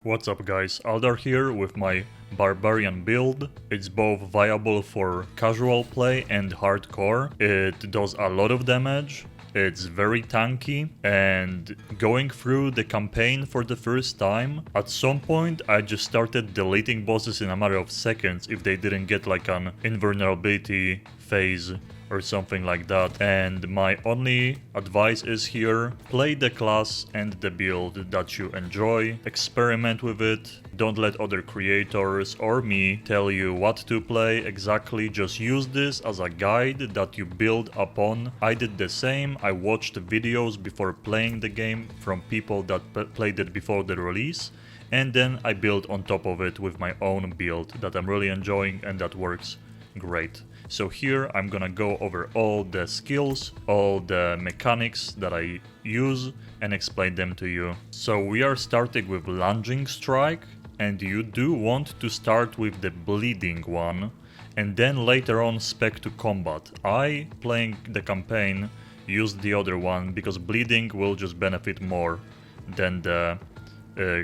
What's up guys, Aldar here with my Barbarian build. It's both viable for casual play and hardcore. It does a lot of damage, it's very tanky, and going through the campaign for the first time, at some point I just started deleting bosses in a matter of seconds if they didn't get like an invulnerability phase or something like that. And my only advice is here, play the class and the build that you enjoy, experiment with it, don't let other creators or me tell you what to play exactly, just use this as a guide that you build upon. I did the same, I watched videos before playing the game from people that played it before the release, and then I built on top of it with my own build that I'm really enjoying and that works great. So here I'm gonna go over all the skills, all the mechanics that I use and explain them to you. So we are starting with lunging strike, and you do want to start with the bleeding one and then later on spec to combat. I, playing the campaign, used the other one because bleeding will just benefit more than the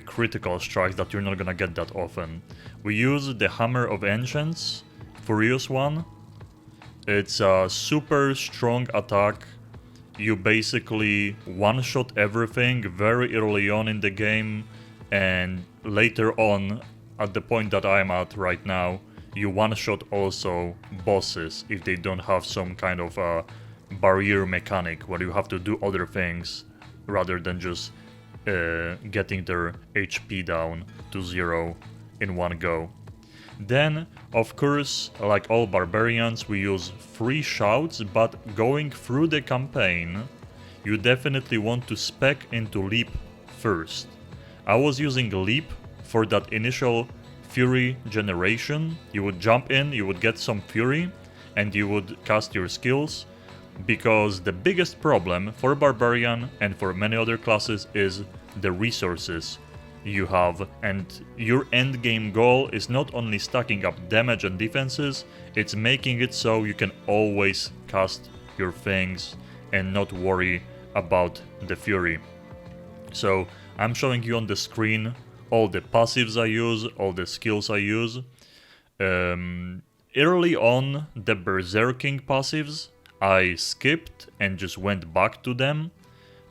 critical strikes that you're not gonna get that often. We use the Hammer of Ancients, Furious one. It's a super strong attack. You basically one-shot everything very early on in the game, and later on, at the point that I'm at right now, you one-shot also bosses if they don't have some kind of barrier mechanic where you have to do other things rather than just getting their HP down to 0 in one go. Then, of course, like all barbarians, we use 3 shouts, but going through the campaign, you definitely want to spec into leap first. I was using leap for that initial fury generation. You would jump in, you would get some fury, and you would cast your skills, because the biggest problem for barbarian and for many other classes is the resources you have, and your end game goal is not only stacking up damage and defenses, it's making it so you can always cast your things and not worry about the fury. So I'm showing you on the screen all the passives I use, all the skills I use. Early on, the berserking passives I skipped and just went back to them,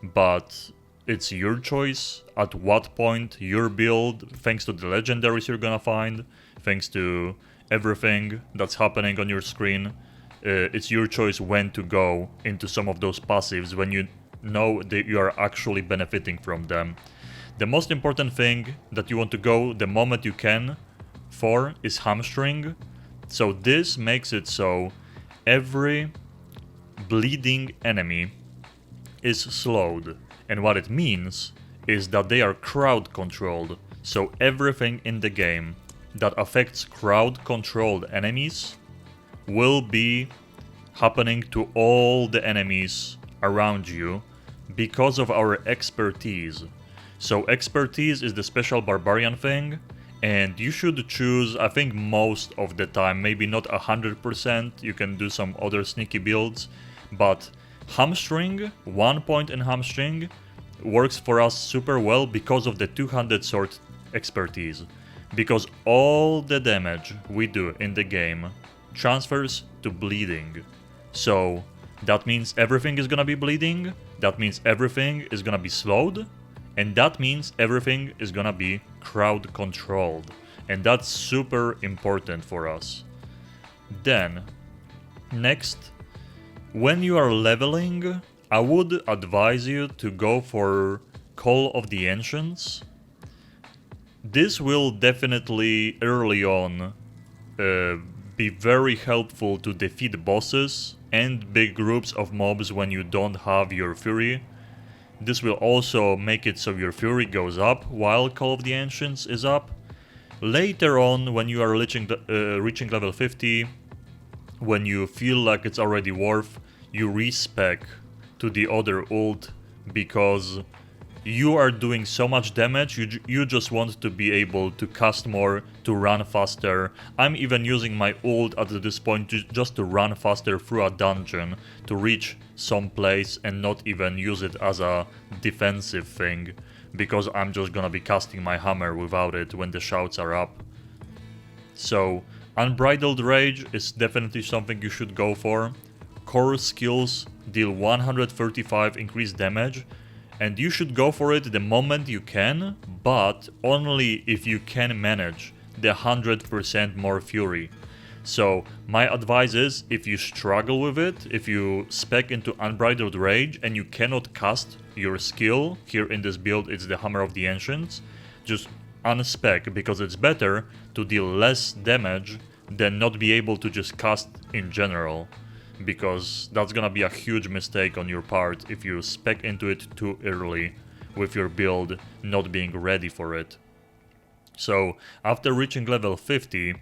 but it's your choice at what point your build, thanks to the legendaries you're gonna find, thanks to everything that's happening on your screen, it's your choice when to go into some of those passives when you know that you are actually benefiting from them. The most important thing that you want to go the moment you can for is hamstring. So this makes it so every bleeding enemy is slowed. And what it means is that they are crowd controlled. So everything in the game that affects crowd controlled enemies will be happening to all the enemies around you because of our expertise. So expertise is the special barbarian thing, and you should choose, I think most of the time, maybe not 100%, you can do some other sneaky builds, but hamstring, 1 point in hamstring, works for us super well because of the two-handed sword expertise. Because all the damage we do in the game transfers to bleeding. So that means everything is gonna be bleeding, that means everything is gonna be slowed, and that means everything is gonna be crowd controlled. And that's super important for us. Then, next, when you are leveling, I would advise you to go for Call of the Ancients. This will definitely early on be very helpful to defeat bosses and big groups of mobs when you don't have your fury. This will also make it so your fury goes up while Call of the Ancients is up. Later on, when you are reaching level 50, when you feel like it's already worth, you respec to the other ult because you are doing so much damage, you just want to be able to cast more, to run faster. I'm even using my ult at this point just to run faster through a dungeon, to reach some place and not even use it as a defensive thing. because I'm just gonna be casting my hammer without it when the shouts are up. So Unbridled Rage is definitely something you should go for. Core skills deal 135 increased damage, and you should go for it the moment you can, but only if you can manage the 100% more fury. So my advice is, if you struggle with it, if you spec into Unbridled Rage and you cannot cast your skill, here in this build it's the Hammer of the Ancients, just unspec, because it's better to deal less damage than not be able to just cast in general, because that's gonna be a huge mistake on your part if you spec into it too early with your build not being ready for it. So after reaching level 50,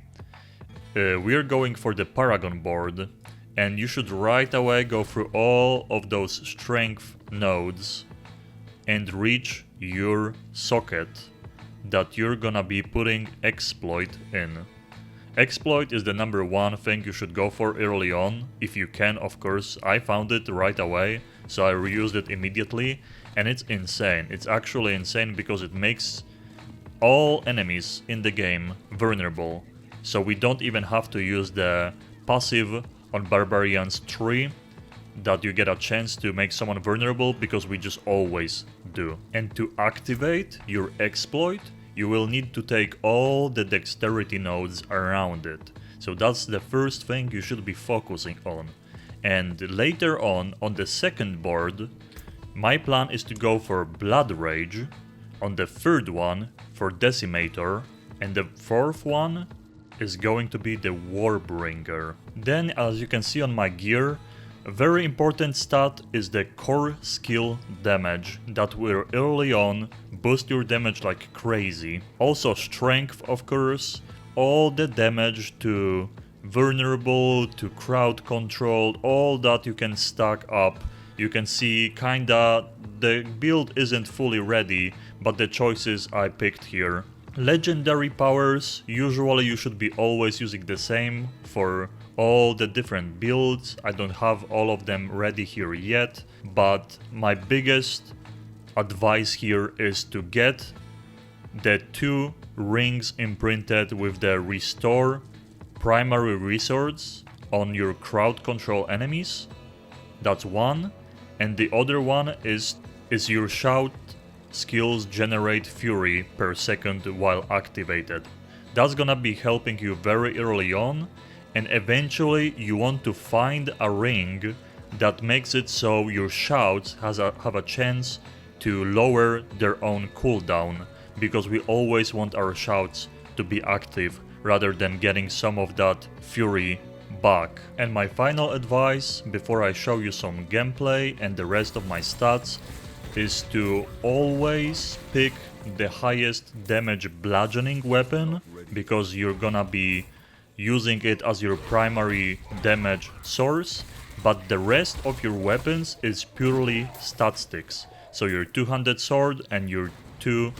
we're going for the Paragon board, and you should right away go through all of those strength nodes and reach your socket that you're gonna be putting Exploit in. Exploit is the number one thing you should go for early on, if you can, of course. I found it right away, so I reused it immediately, and it's insane. It's actually insane because it makes all enemies in the game vulnerable. So we don't even have to use the passive on Barbarians 3 that you get a chance to make someone vulnerable, because we just always do. And to activate your exploit, you will need to take all the dexterity nodes around it. So that's the first thing you should be focusing on. And later on the second board, my plan is to go for Blood Rage, on the third one for Decimator, and the fourth one is going to be the Warbringer. Then, as you can see on my gear, a very important stat is the core skill damage, that will early on boost your damage like crazy. Also strength, of course, all the damage to vulnerable, to crowd control, all that you can stack up. You can see kinda the build isn't fully ready, but the choices I picked here. Legendary powers, usually you should be always using the same for all the different builds. I don't have all of them ready here yet, but my biggest advice here is to get the 2 rings imprinted with the Restore primary resource on your crowd control enemies. That's one, and the other one is your shout skills generate fury per second while activated. That's gonna be helping you very early on, and eventually you want to find a ring that makes it so your shouts have a chance to lower their own cooldown, because we always want our shouts to be active rather than getting some of that fury back. And my final advice before I show you some gameplay and the rest of my stats is to always pick the highest damage bludgeoning weapon, because you're gonna be using it as your primary damage source, but the rest of your weapons is purely statistics. So your two-handed sword and your 2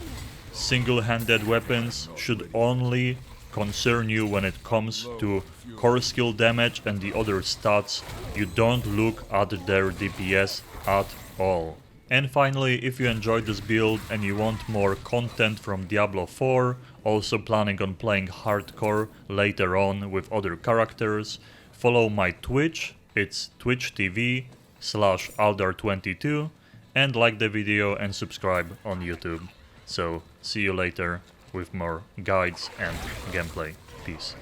single-handed weapons should only concern you when it comes to core skill damage, and the other stats, you don't look at their DPS at all. And finally, if you enjoyed this build and you want more content from Diablo 4, also planning on playing hardcore later on with other characters, follow my Twitch, it's twitch.tv/Aldar22, and like the video and subscribe on YouTube. So, see you later with more guides and gameplay. Peace.